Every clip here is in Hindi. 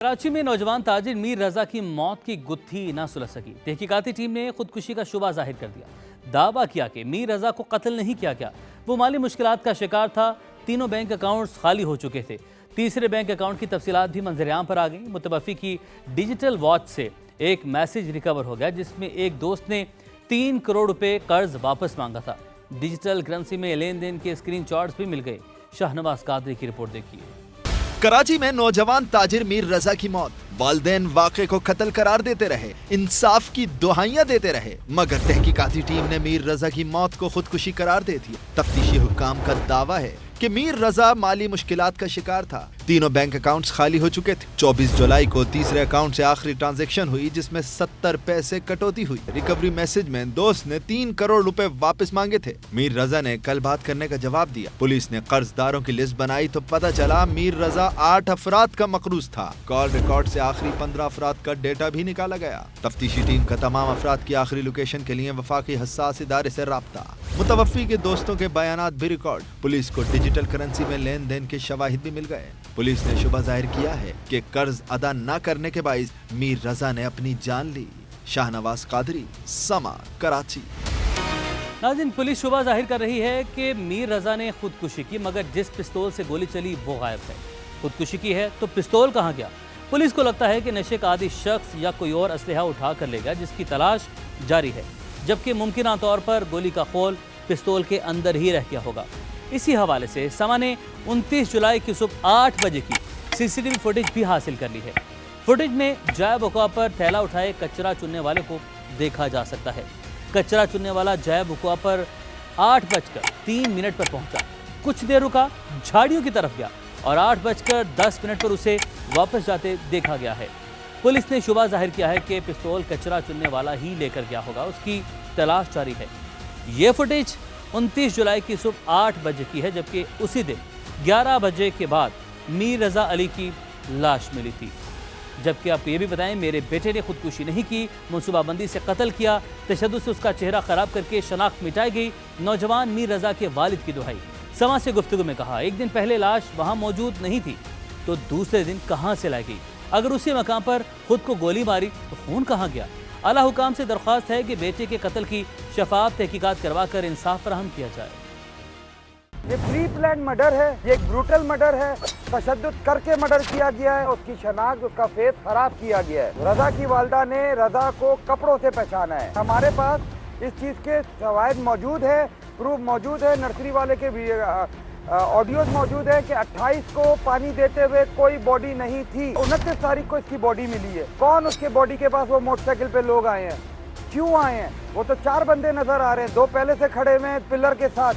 कराची में नौजवान ताजिर मीर रजा की मौत की गुत्थी न सुलझ सकी। तहकीकाती टीम ने खुदकुशी का शुबा जाहिर कर दिया। दावा किया कि मीर रजा को कत्ल नहीं किया गया, वो माली मुश्किलात का शिकार था। तीनों बैंक अकाउंट्स खाली हो चुके थे। तीसरे बैंक अकाउंट की तफसीलात भी मंजरेआम पर आ गई। मुतवफ़ी की डिजिटल वॉच से एक मैसेज रिकवर हो गया जिसमें एक दोस्त ने 3 करोड़ रुपए कर्ज वापस मांगा था। डिजिटल करेंसी में लेन देन के स्क्रीन शॉट्स भी मिल गए। शाहनवाज कादरी की रिपोर्ट देखिए। कराची में नौजवान ताजिर मीर रजा की मौत। वालिदैन वाक़े को कत्ल करार देते रहे, इंसाफ की दुहाइयां देते रहे, मगर तहकीकाती टीम ने मीर रजा की मौत को खुदकुशी करार दे दिया। तफ्तीशी हुक्काम का दावा है कि मीर रजा माली मुश्किलात का शिकार था। तीनों बैंक अकाउंट्स खाली हो चुके थे। 24 जुलाई को तीसरे अकाउंट से आखिरी ट्रांजैक्शन हुई जिसमें 70 पैसे कटौती हुई। रिकवरी मैसेज में दोस्त ने 3 करोड़ रुपए वापस मांगे थे। मीर रजा ने कल बात करने का जवाब दिया। पुलिस ने कर्जदारों की लिस्ट बनाई तो पता चला मीर रजा 8 अफराद का मकरूज था। कॉल रिकॉर्ड से आखिरी 15 अफराद का डेटा भी निकाला गया। तफ्तीशी टीम का तमाम अफराद की आखिरी लोकेशन के लिए वफाकी हसास इदारे से राब्ता। मुतवफ़ी के दोस्तों के बयानात भी रिकॉर्ड। पुलिस को डिजिटल करेंसी में लेन देन के शवाहिद भी मिल गए। पुलिस ने शुबा जाहिर किया है कि कर्ज अदा न करने के बाइस मीर रजा ने अपनी जान ली। शाहनवाज कादरी, समा, कराची। नाज़रीन, पुलिस शुबा जाहिर कर रही है कि मीर रजा ने खुदकुशी की, मगर जिस पिस्तौल से गोली चली वो गायब है। खुदकुशी की है तो पिस्तौल कहाँ गया? पुलिस को लगता है कि नशे का आदी शख्स या कोई और असलहा उठा कर ले गया, जिसकी तलाश जारी है, जबकि मुमकिन तौर पर गोली का खोल पिस्तौल के अंदर ही रह गया होगा। इसी हवाले से समा ने 29 जुलाई की सुबह 8 बजे की सीसीटीवी फुटेज भी हासिल कर ली है। फुटेज में जाय बुका पर थैला उठाए कचरा चुनने वाले को देखा जा सकता है। कचरा चुनने वाला जाय बुका पर 8:03 पर पहुंचा, कुछ देर रुका, झाड़ियों की तरफ गया और 8:10 पर उसे वापस जाते देखा गया है। पुलिस ने शुबा जाहिर किया है कि पिस्तौल कचरा चुनने वाला ही लेकर गया होगा। उसकी तलाश जारी है। ये फुटेज 29 जुलाई की सुबह 8 बजे की है, जबकि उसी दिन 11 बजे के बाद मीर रजा अली की लाश मिली थी। जबकि आपको ये भी बताएं, मेरे बेटे ने खुदकुशी नहीं की, मनसूबाबंदी से कत्ल किया, तशद्दुद से उसका चेहरा खराब करके शनाख्त मिटाई गई। नौजवान मीर रजा के वालिद की दुहाई। समा से गुफ्तगू में कहा, एक दिन पहले लाश वहाँ मौजूद नहीं थी तो दूसरे दिन कहाँ से लाई गई? अगर उसी मकाम पर खुद को गोली मारी तो खून कहाँ गया? आला हुकाम से दरख्वास्त है कि बेटे के कत्ल की शफाफ तहकीकात करवा कर इंसाफ फराहम किया जाए। ये प्री प्लान मर्डर है, ये एक ब्रूटल मर्डर है। तशद्दुद करके मर्डर किया गया है। उसकी शनाख्त, उसका फेस खराब किया गया है। रजा की वालदा ने रजा को कपड़ों से पहचाना है। हमारे पास इस चीज़ के शवाहिद मौजूद है, प्रूफ मौजूद है, नर्सरी वाले के भी ऑडियोज मौजूद है कि 28 को पानी देते हुए कोई बॉडी नहीं थी। 29 तारीख को इसकी बॉडी मिली है। कौन उसके बॉडी के पास वो मोटरसाइकिल पे लोग आए हैं, क्यों आए हैं? वो तो 4 बंदे नजर आ रहे हैं, 2 पहले से खड़े हुए हैं पिलर के साथ।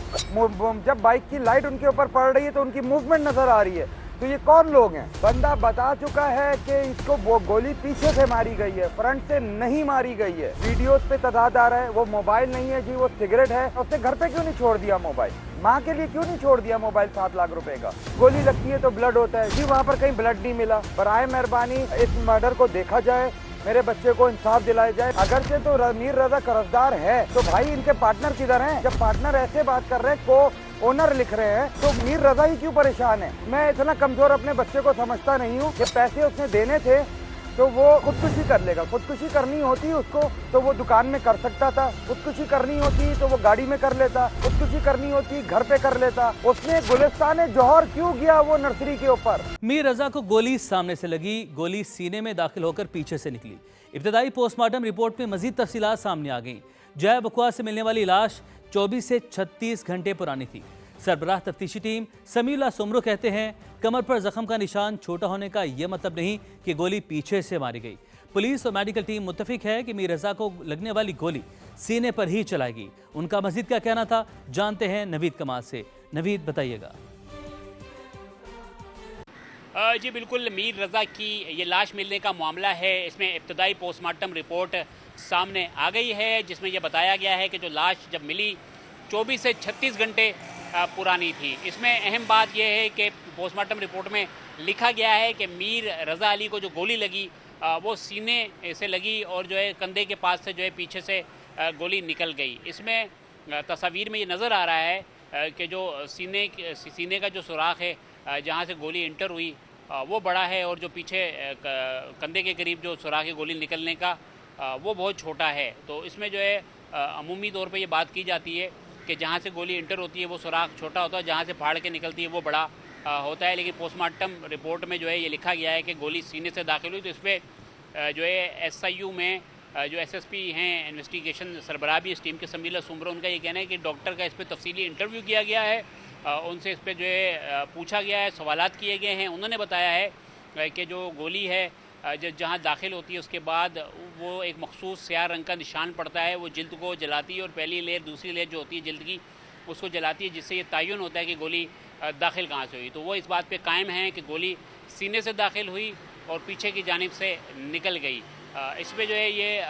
जब बाइक की लाइट उनके ऊपर पड़ रही है तो उनकी मूवमेंट नजर आ रही है। तो ये कौन लोग हैं? बंदा बता चुका है कि इसको वो गोली पीछे से मारी गई है, फ्रंट से नहीं मारी गई है। वीडियोस पे तदाद आ रहा है। वो मोबाइल नहीं है जी, वो सिगरेट है। उसने घर पे क्यों नहीं छोड़ दिया मोबाइल? माँ के लिए क्यों नहीं छोड़ दिया मोबाइल? 7 लाख रुपए का। गोली लगती है तो ब्लड होता है जी, वहाँ पर कहीं ब्लड नहीं मिला। बराए मेहरबानी इस मर्डर को देखा जाए, मेरे बच्चे को इंसाफ दिलाया जाए। अगर से तो मीर रजा कर्जदार है तो भाई इनके पार्टनर किधर हैं? जब पार्टनर ऐसे बात कर रहे हैं, को ओनर लिख रहे हैं, तो मीर रजा ही क्यों परेशान है? मैं इतना कमजोर अपने बच्चे को समझता नहीं हूँ कि पैसे उसने देने थे तो वो खुदकुशी कर लेगा। खुदकुशी करनी होती उसको तो वो दुकान में कर सकता था, खुदकुशी करनी होती तो वो गाड़ी में कर लेता, खुदकुशी करनी होती घर पे कर लेता। उसने गुलिस्तान जौहर क्यों गया वो नर्सरी के ऊपर? मीर रजा को गोली सामने से लगी, गोली सीने में दाखिल होकर पीछे से निकली। इब्तदाई पोस्टमार्टम रिपोर्ट में मजीद तफसीलात सामने आ गईं। जय बकुआ से मिलने वाली लाश 24 से 36 घंटे पुरानी थी। सरबराह तफ्तीशी टीम समीउल्लाह सुमरो कहते हैं, कमर पर जख्म का निशान छोटा होने का यह मतलब नहीं कि गोली पीछे से मारी गई। पुलिस और मेडिकल टीम मुत्तफिक है कि मीर रजा को लगने वाली गोली सीने पर ही चलाएगी। उनका मजीद क्या कहना था, जानते हैं नवीद कमाल से। नवीद, बताइएगा। जी बिल्कुल, मीर रज़ा की ये लाश मिलने का मामला है। इसमें इब्तदाई पोस्टमार्टम रिपोर्ट सामने आ गई है, जिसमें यह बताया गया है कि जो लाश जब मिली 24 से 36 घंटे पुरानी थी। इसमें अहम बात यह है कि पोस्टमार्टम रिपोर्ट में लिखा गया है कि मीर रज़ा अली को जो गोली लगी वो सीने से लगी और जो है कंधे के पास से जो है पीछे से गोली निकल गई। इसमें तस्वीर में ये नज़र आ रहा है कि जो सीने का जो सुराख है जहाँ से गोली इंटर हुई वो बड़ा है और जो पीछे कंधे के करीब जो सुराख है गोली निकलने का वो बहुत छोटा है। तो इसमें जो है अमूमी तौर पे ये बात की जाती है कि जहाँ से गोली इंटर होती है वो सुराख छोटा होता है, जहाँ से फाड़ के निकलती है वो बड़ा होता है। लेकिन पोस्टमार्टम रिपोर्ट में जो है ये लिखा गया है कि गोली सीने से दाखिल हुई। तो इस पर जो है SIU में जो SSP हैं इन्वेस्टिगेशन सरबराह भी इस टीम के समीला सुमरा, उनका ये कहना है कि डॉक्टर का इस पर तफसीली इंटरव्यू किया गया है, उनसे इस पर जो है पूछा गया है, सवालात किए गए हैं। उन्होंने बताया है कि जो गोली है जहाँ दाखिल होती है उसके बाद वो एक मखसूस स्याह रंग का निशान पड़ता है, वो जल्द को जलाती है और पहली लेयर दूसरी लेयर जो होती है जल्द की उसको जलाती है, जिससे ये तयन होता है कि गोली दाखिल कहाँ से हुई। तो वो इस बात पे कायम है कि गोली सीने से दाखिल हुई और पीछे की जानिब से निकल गई। इस पर जो है ये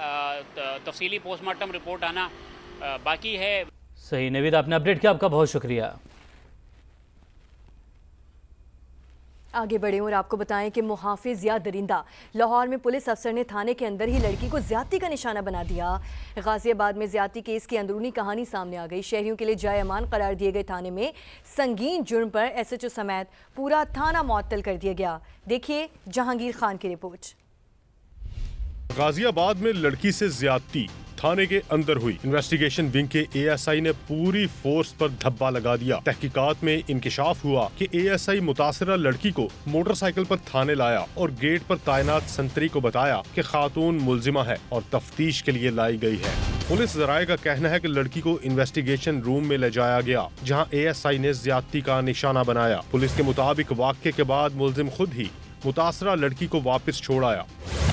तफसीली पोस्टमार्टम रिपोर्ट आना बाकी है। सही नवीद, आपने अपडेट किया, आपका बहुत शुक्रिया। आगे बढ़े और आपको बताएं कि मुहाफिज या दरिंदा लाहौर में पुलिस अफसर ने थाने के अंदर ही लड़की को ज्यादती का निशाना बना दिया। गाजियाबाद में ज्यादती केस की अंदरूनी कहानी सामने आ गई। शहरियों के लिए जाए अमान करार दिए गए थाने में संगीन जुर्म पर SHO समेत पूरा थाना मुअत्तल कर दिया गया। देखिए जहांगीर खान की रिपोर्ट। गाजियाबाद में लड़की से ज्यादती थाने के अंदर हुई। इन्वेस्टिगेशन विंग के ASI ने पूरी फोर्स पर धब्बा लगा दिया। तहकीकात में इंकिशाफ हुआ कि ASI मुतासरा लड़की को मोटरसाइकिल पर थाने लाया और गेट पर तैनात संतरी को बताया कि खातून मुलजिमा है और तफ्तीश के लिए लाई गई है। पुलिस जराये का कहना है कि लड़की को इन्वेस्टिगेशन रूम में ले जाया गया, जहां ASI ने ज्यादती का निशाना बनाया। पुलिस के मुताबिक वाक़े के बाद मुलजिम खुद ही मुतासरा लड़की को वापस छोड़ आया।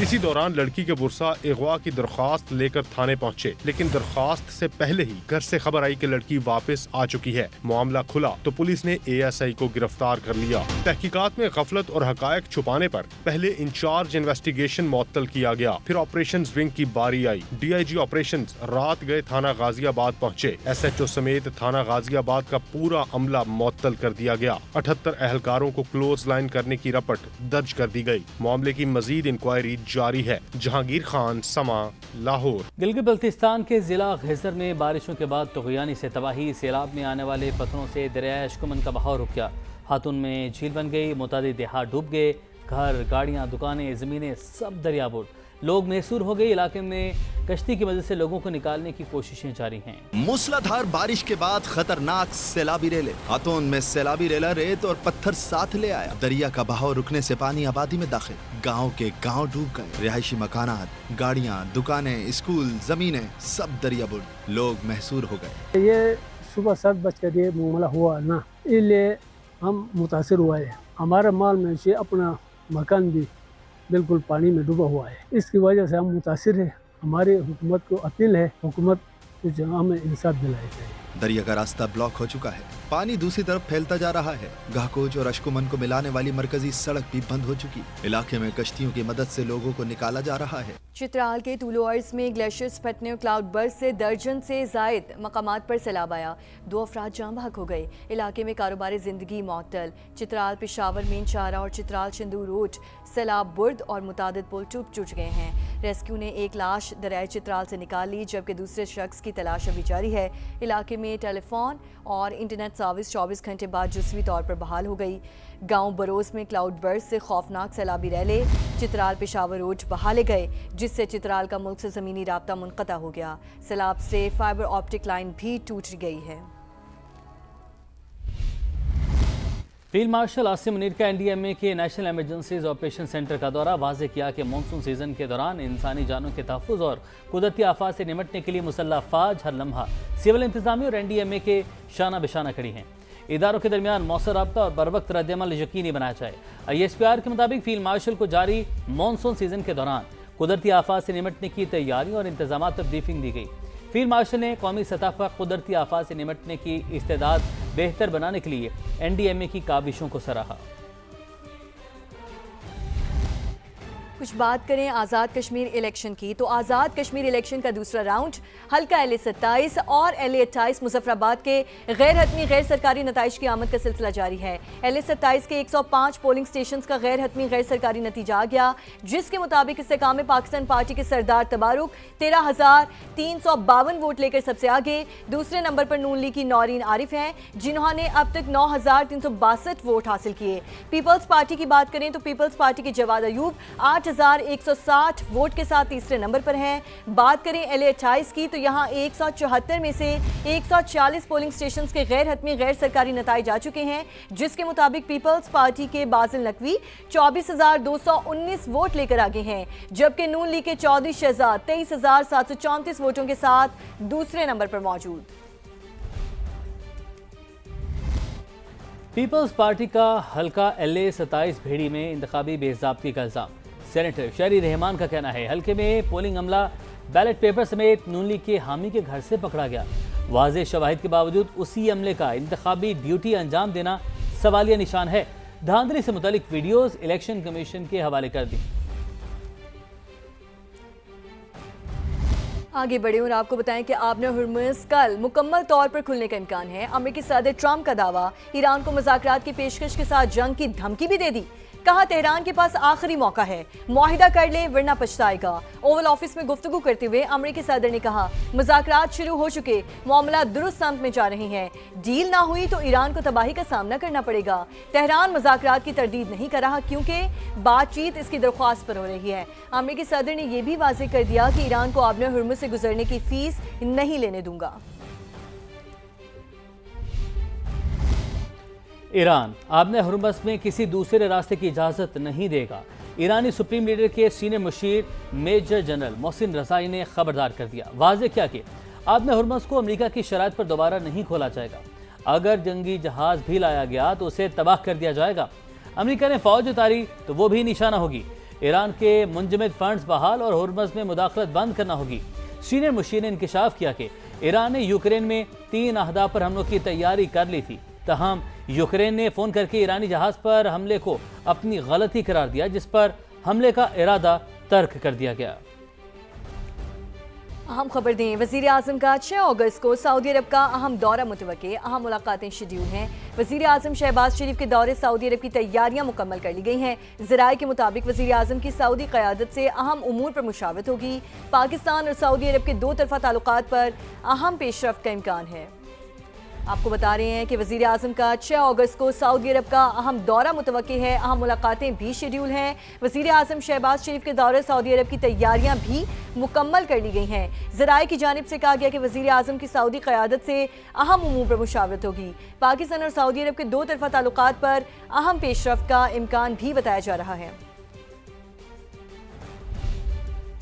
इसी दौरान लड़की के बुरसा अगवा की दरख्वास्त लेकर थाने पहुंचे, लेकिन दरख्वास्त से पहले ही घर से खबर आई कि लड़की वापस आ चुकी है। मामला खुला तो पुलिस ने ASI को गिरफ्तार कर लिया। तहकीकात में गफलत और हकायक छुपाने पर पहले इंचार्ज इन्वेस्टिगेशन मुअत्तल किया गया, फिर ऑपरेशंस विंग की बारी आई। DIG ऑपरेशंस रात गए थाना गाजियाबाद पहुंचे। SHO समेत थाना गाजियाबाद का पूरा अमला मुअत्तल कर दिया गया। 78 अहलकारों को क्लोज लाइन करने की रपट दर्ज कर दी गई। मामले की मजीद इंक्वायरी जारी है। जहांगीर खान, समा, लाहौर। गिलगित बल्तिस्तान के जिला खिजर में बारिशों के बाद तगयानी से तबाही। सैलाब में आने वाले पत्थरों से दरिया अशकुमन का बहाव रुक गया। हाथुन में झील बन गई, मुतादिद देहात डूब गए, घर, गाड़ियां, दुकानें, जमीनें सब दरियाबुर। लोग मैसूर हो गए। इलाके में कश्ती की मदद से लोगों को निकालने की कोशिशें जारी हैं। मूसलाधार बारिश के बाद खतरनाक सैलाबी रेले। हाथोन में सैलाबी रेला रेत और पत्थर साथ ले आया। दरिया का बहाव रुकने से पानी आबादी में दाखिल। गांव के गांव डूब गए। रिहायशी मकानात, गाड़ियां, दुकानें, स्कूल, जमीनें सब दरियाबुर। लोग महसूर हो गए। ये सुबह 7 बजकर ये मामला हुआ ना, इसलिए हम मुतासिर हुआ है। हमारा माल में से अपना मकान भी बिल्कुल पानी में डूबा हुआ है। इसकी वजह से हम मुतासिर हैं। हमारी हुकूमत को अपील है, हुकूमत कुछ हमें इंसाफ दिलाए जाए। दरिया का रास्ता ब्लॉक हो चुका है। पानी दूसरी तरफ फैलता जा रहा है। गाहकोच और अशकुमन को मिलाने वाली मरकजी सड़क भी बंद हो चुकी। इलाके में कश्तियों की मदद से लोगों को निकाला जा रहा है। चित्राल के तूलो अर्ज में ग्लेशियर्स फटने और क्लाउड बर्स्ट से दर्जन से जायद मकामात पर सैलाब आया। 2 अफराद जाँ बहक हो गए। इलाके में कारोबारी जिंदगी मुअत्तल। चित्राल पेशावर मेन शाहरा और चित्राल चंदू रोड सैलाब बुर्द और मुतादिद पुल टूट गए हैं। रेस्क्यू ने एक लाश दरियाए चित्राल से निकाल ली, जबकि दूसरे शख्स की तलाश अभी जारी है। इलाके में टेलीफोन और इंटरनेट सर्विस 24 घंटे बाद जुज़वी तौर पर बहाल हो गई। गांव बरोस में क्लाउड बर्स्ट से खौफनाक सैलाबी रैले। चित्राल पेशावर रोड बहाले गए, जिससे चित्राल का मुल्क से ज़मीनी राब्ता मुनक़ता हो गया। सैलाब से फाइबर ऑप्टिक लाइन भी टूट गई है। फील्ड मार्शल आसिम मुनीर का NDMA के नेशनल एमरजेंसीज ऑपरेशन सेंटर का दौरा। वाज़ेह किया कि मानसून सीजन के दौरान इंसानी जानों के तहफ़्फ़ुज़ और कुदरती आफात से निपटने के लिए मुसल्लह अफ़वाज हर लम्हा सिविल इंतज़ामिया और NDMA के शाना बिशाना खड़ी हैं। इदारों के दरमियान मौसर राब्ता और बरवक्त रद्दअमल यकीनी बनाया जाए। ISPR के मुताबिक फील्ड मार्शल को जारी मानसून सीजन के दौरान कुदरती आफात से निपटने की तैयारियों और इंतजामात पर ब्रीफिंग दी गई। फील्ड मार्शल ने कौमी सतह पर कुदरती आफात से निपटने की इस्तेदाद बेहतर बनाने के लिए NDMA की काविशों को सराहा। कुछ बात करें आज़ाद कश्मीर इलेक्शन की, तो आज़ाद कश्मीर इलेक्शन का दूसरा राउंड हल्का LA-27 और LA-28 मुजफ्फराबाद के गैर हतमी गैर सरकारी नताइज की आमद का सिलसिला जारी है। LA-27 के 105 पोलिंग स्टेशन का गैर हतमी गैर सरकारी नतीजा आ गया, जिसके मुताबिक इस्तेकाम में पाकिस्तान पार्टी के सरदार तबारुक 13,352 वोट लेकर सबसे आगे। दूसरे नंबर पर नून लीग की नौरीन आरिफ हैं, जिन्होंने अब तक 9,362 वोट हासिल किए। पीपल्स पार्टी की बात करें तो पीपल्स पार्टी के जवाद अयूब 8,160 वोट के साथ तीसरे नंबर पर हैं। बात करें LA-28 की तो यहाँ 174 में से 140 पोलिंग स्टेशन के गैर हतमी गैर सरकारी नताइज आ चुके हैं, जिसके मुताबिक पीपल्स पार्टी के बाजिल नकवी 24,219 वोट लेकर आगे हैं, जबकि नून लीग के चौधरी शहजाद 23,734 वोटों के साथ दूसरे नंबर पर मौजूद। पीपल्स पार्टी का हल्का LA-27 भेड़ी में इंतखाबी बेज़ाब्ती का इल्जाम। सेनेटर शहरी रहमान का कहना है हल्के में पोलिंग अमला बैलेट पेपर समेत नून लीग के हामी के घर से पकड़ा गया। वाज़ेह शवाहिद के बावजूद उसी अमले का इंतखाबी ड्यूटी अंजाम देना सवालिया निशान है। धांधली से मुतालिक वीडियोस इलेक्शन कमीशन के हवाले कर दी। आगे बढ़े और आपको बताएं कि आबने हुर्मुज़ कल मुकम्मल तौर पर खुलने का इम्कान है। अमेरिकी सदर ट्रंप का दावा, ईरान को मुज़ाकरात की पेशकश के साथ जंग की धमकी भी दे दी। कहा तेहरान के पास आखिरी मौका है, मुआहिदा कर ले वरना पछताएगा। ओवल ऑफिस में गुफ्तगू करते हुए अमेरिकी सदर ने कहा मुज़ाकरात शुरू हो चुके, मामला दुरुस्त समत में जा रहे हैं। डील ना हुई तो ईरान को तबाही का सामना करना पड़ेगा। तेहरान मुज़ाकरात की तरदीद नहीं कर रहा क्योंकि बातचीत इसकी दरख्वास्त पर हो रही है। अमेरिकी सदर ने यह भी वाज़ेह कर दिया कि ईरान को आबने हुर्मुज़ से गुजरने की फीस नहीं लेने दूंगा। ईरान आबने हुर्मुज़ में किसी दूसरे रास्ते की इजाज़त नहीं देगा। ईरानी सुप्रीम लीडर के सीनियर मुशीर मेजर जनरल मोहसिन रज़ाई ने खबरदार कर दिया। वाज़ेह क्या कि आबने हुर्मुज़ को अमेरिका की शराइत पर दोबारा नहीं खोला जाएगा। अगर जंगी जहाज़ भी लाया गया तो उसे तबाह कर दिया जाएगा। अमेरिका ने फौज उतारी तो वो भी निशाना होगी। ईरान के मुंजमद फंड्स बहाल और हुर्मुज़ में मुदाखलत बंद करना होगी। सीनियर मुशीर ने इंकशाफ किया कि ईरान ने यूक्रेन में 3 अहदाफ पर हमलों की तैयारी कर ली थी, तहम यूक्रेन ने फ़ोन करके ईरानी जहाज़ पर हमले को अपनी गलती करार दिया, जिस पर हमले का इरादा तर्क कर दिया गया। अहम खबर दें, वज़ीर आज़म का 6 अगस्त को सऊदी अरब का अहम दौरा मुतवक्के, अहम मुलाकातें शेड्यूल हैं। वज़ीर आज़म शहबाज शरीफ के दौरे सऊदी अरब की तैयारियां मुकम्मल कर ली गई हैं। ज़राए के मुताबिक वज़ीर आज़म की सऊदी क़यादत से अहम उमूर पर मुशावरत होगी। पाकिस्तान और सऊदी अरब के 2 तरफ़ा ताल्लुकात पर अहम पेशरफ्त का इम्कान है। आपको बता रहे हैं कि वज़ीर आज़म का 6 अगस्त को सऊदी अरब का अहम दौरा मुतवक्के है, अहम मुलाकातें भी शेड्यूल हैं। वज़ीर आज़म शहबाज शरीफ के दौरे सऊदी अरब की तैयारियां भी मुकम्मल कर ली गई हैं। ज़राए की जानिब से कहा गया कि वज़ीर आज़म की सऊदी क़यादत से अहम उमूर पर मुशावरत होगी। पाकिस्तान और सऊदी अरब के 2 तरफ़ा ताल्लुकात पर अहम पेशरफ्त का इम्कान भी बताया जा रहा है।